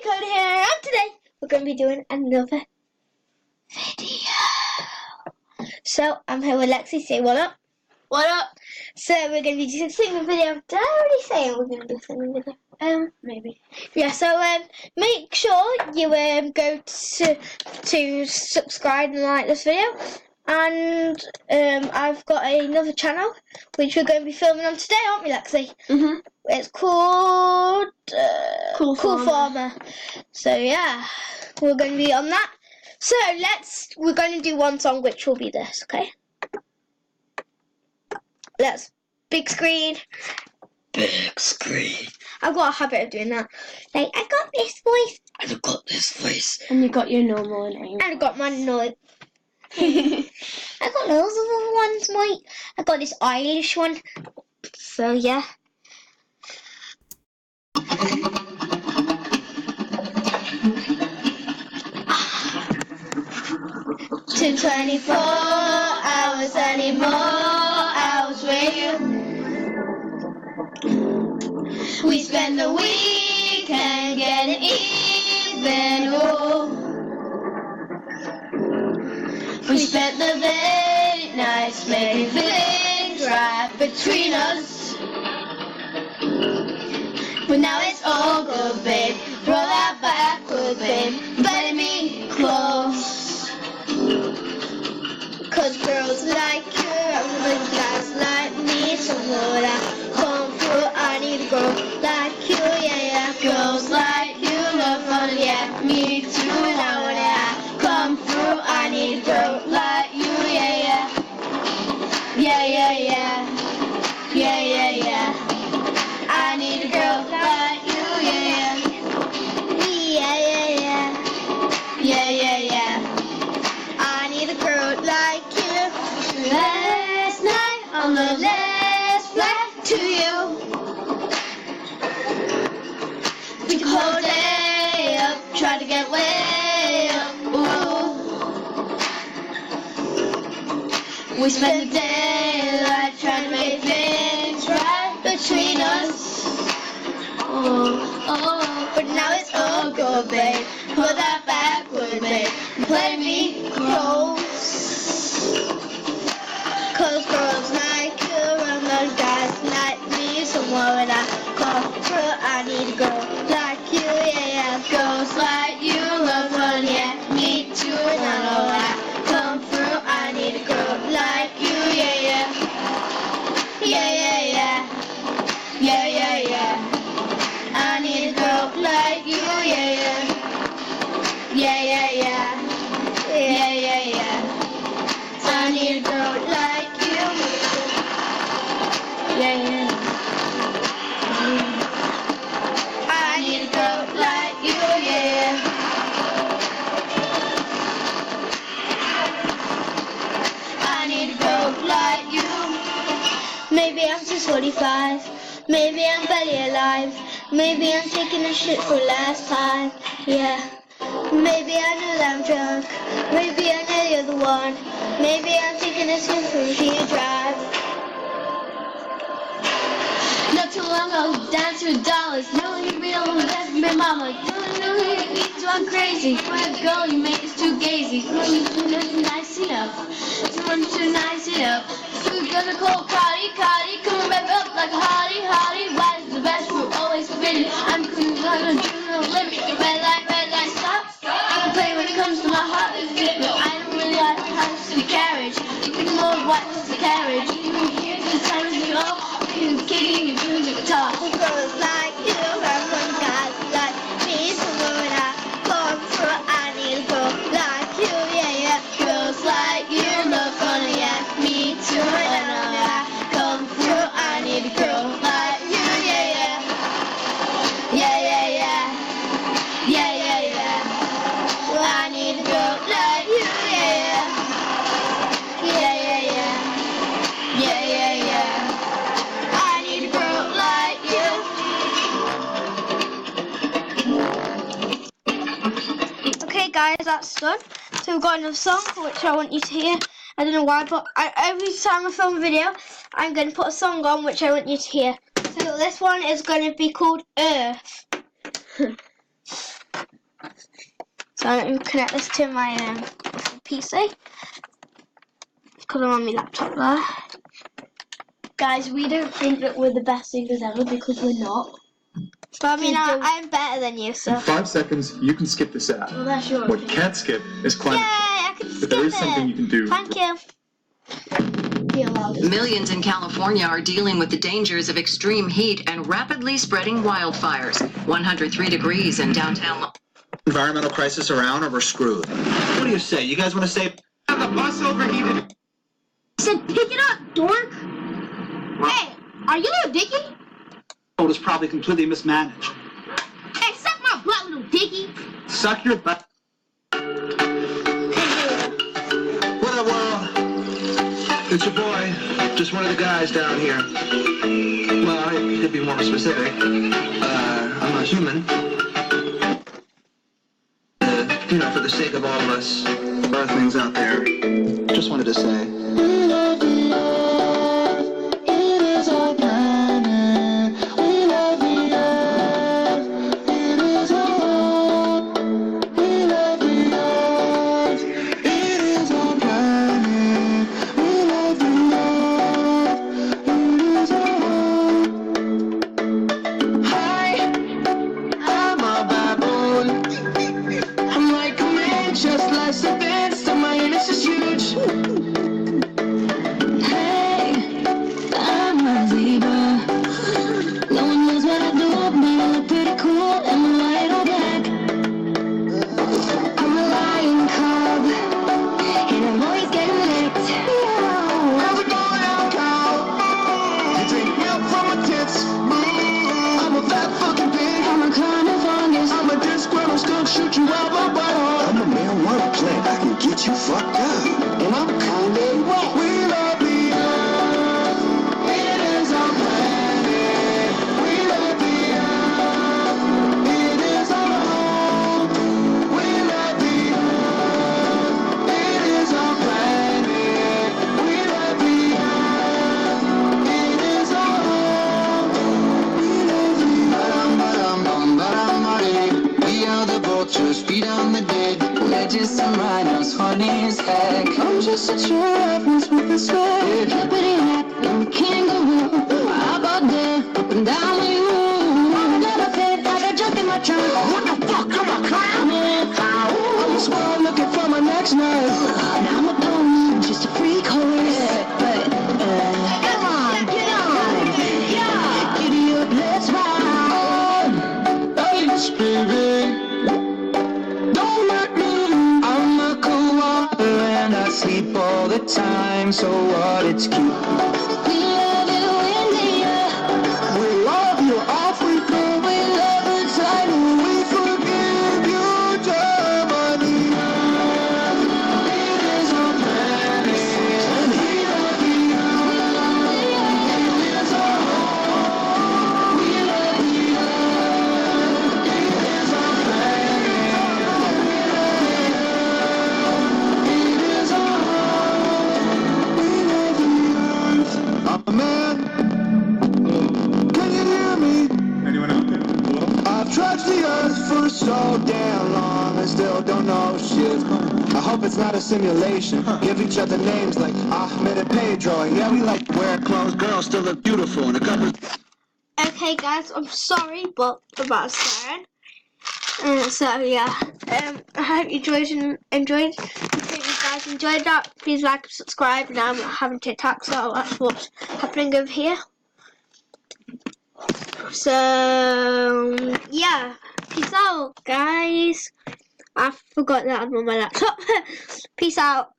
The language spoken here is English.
Cody here, and today we're going to be doing another video. So, I'm here with Lexi. Say what up? What up? So, we're going to be doing a singing video. Did I already say we're going to do a singing video? Maybe. Yeah, so, make sure you, go to subscribe and like this video. And, I've got another channel, which we're going to be filming on today, aren't we, Lexi? Mm-hmm. It's called Cool Farmer. So yeah, we're going to be on that. So we're going to do one song, which will be this, okay? Big screen. Big screen. I've got a habit of doing that. Like, I got this voice. And I got this voice. And you got your normal name. And I got my noise. I got loads of other ones, mate. I got this Irish one. So yeah. 24 hours anymore hours with you. We spend the weekend getting even. Oh, we spent the late nights making things right between us. But now it's all good, babe. Roll that backward, babe. Play me close. Cause girls like you, and guys like me, so when I come through, I need a girl like you, yeah, yeah. Girls like you, love fun, yeah, me too. Now when I come through, I need a girl like you, yeah, yeah. Yeah, yeah, yeah. Yeah, yeah, yeah. I need a girl like you, yeah, yeah. Yeah, yeah, yeah. Yeah, yeah, yeah. I need a girl like you. Last night on the last flight to you, we took the whole day up, tried to get way up. Ooh. We spent the daylight trying to make things right between us. Oh, oh, but now it's all good, babe. Put that backward, babe. Play me close. Cause girls like you and those guys like me. So when I come through, I need a girl like you, yeah, yeah. Girls like you love fun, yeah, me too. And I know when I come through, I need a girl like you, yeah, yeah. Yeah, yeah, yeah. Yeah, yeah, yeah. I need a girl like you, yeah, yeah. Yeah, yeah, yeah. Yeah, yeah, yeah. I need a girl like you. Yeah, yeah. I need a girl like you, yeah. I need a girl like you. Maybe I'm just 45. Maybe I'm barely alive. Maybe I'm taking a shit for last time. Yeah. Maybe I know that I'm drunk. Maybe I know you're the one. Maybe I'm taking a swim for a drive. Not too long ago, down to $1. No one can real left me, mama. No one knew who you eat, so I'm crazy. When I go, you make us too gazy. Too nice enough. Too nice enough. Food gonna cold party, coming back up like a hottie. Why is the best food always forbidden? I'm gonna do no limit. Red light, stop. I can play when it comes to my heart. No, I don't really like house in a carriage. You think more of what is the carriage? This time is you all. You're kicking and doing the guitar. Girls like you, and some guys like me. So when I come through, I need a girl like you, yeah, yeah. Girls like you, love fun, yeah, me too. And when I come through, I need a girl like you, yeah, yeah. Yeah, yeah, yeah. Yeah, yeah, yeah. I need a girl like you, yeah, yeah. Yeah, yeah, yeah. Yeah, yeah, yeah. I need a girl like you. Okay, guys, that's done. So we've got another song which I want you to hear. I don't know why, but every time I film a video, I'm going to put a song on which I want you to hear. So this one is going to be called Earth. So let me connect this to my PC. Because I'm on my laptop there. Guys, we don't think that we're the best singers ever because we're not. But I mean, I'm better than you, so. In 5 seconds, you can skip this ad. Well, that's your What opinion. you can't skip is Yay, climate change. I can But skip there is it. something you can do. Thank you. Be allowed. Millions in California are dealing with the dangers of extreme heat and rapidly spreading wildfires. 103 degrees in downtown. Environmental crisis around or we're screwed. What do you say? You guys want to say the bus overheated? I said, pick it up, dork. Hey, are you little Dicky? It was probably completely mismanaged. Hey, suck my butt, little Dicky. Suck your butt. What up, world? It's your boy. Just one of the guys down here. Well, to be more specific, I'm a human. You know, for the sake of all of us earthlings out there, just wanted to say. Shoot you out my butt. I'm a marijuana plant. I can get you fucked up. And I'm Kanye West. We love the earth. It is our planet. We love the earth. It is our home. We love the earth. It is our planet. We love the earth. It is our home. We love the earth. We are the vultures, feed on the dead. We're just some rhinos, funny as heck. I'm just a giraffe with a sled. Hippity hop, and we can't go wrong. How about that? Up and down we move. I'm gonna fit, I got junk in my trunk. What the fuck, I'm a clown? I'm a squirrel looking for my next nut. And I'm a pony, just a freak horse. But, come on, get on. Yeah, giddy up, let's ride. Thanks, baby. Don't let me. I'm a koala and I sleep all the time. So what? It's cute. We love you, India. We love you, Africa. We love you, China. We forgive you, Germany. It is our planet. We love you. It is our home. We love you. It is our planet. It is our home. We love you. I'm a man. Can you hear me? Anyone out there? Hello? I've trudged the earth for so damn long and still don't know shit. I hope it's not a simulation. Give each other names like Ahmed and Pedro. And yeah, we like to wear clothes. Girls still look beautiful. And a couple. Okay, guys, I'm sorry, but about swearing. So yeah, I hope you enjoyed. If you guys enjoyed that, please like and subscribe. Now I'm having TikTok, so that's what's happening over here. So yeah, peace out, guys. I forgot that I'm on my laptop. Peace out.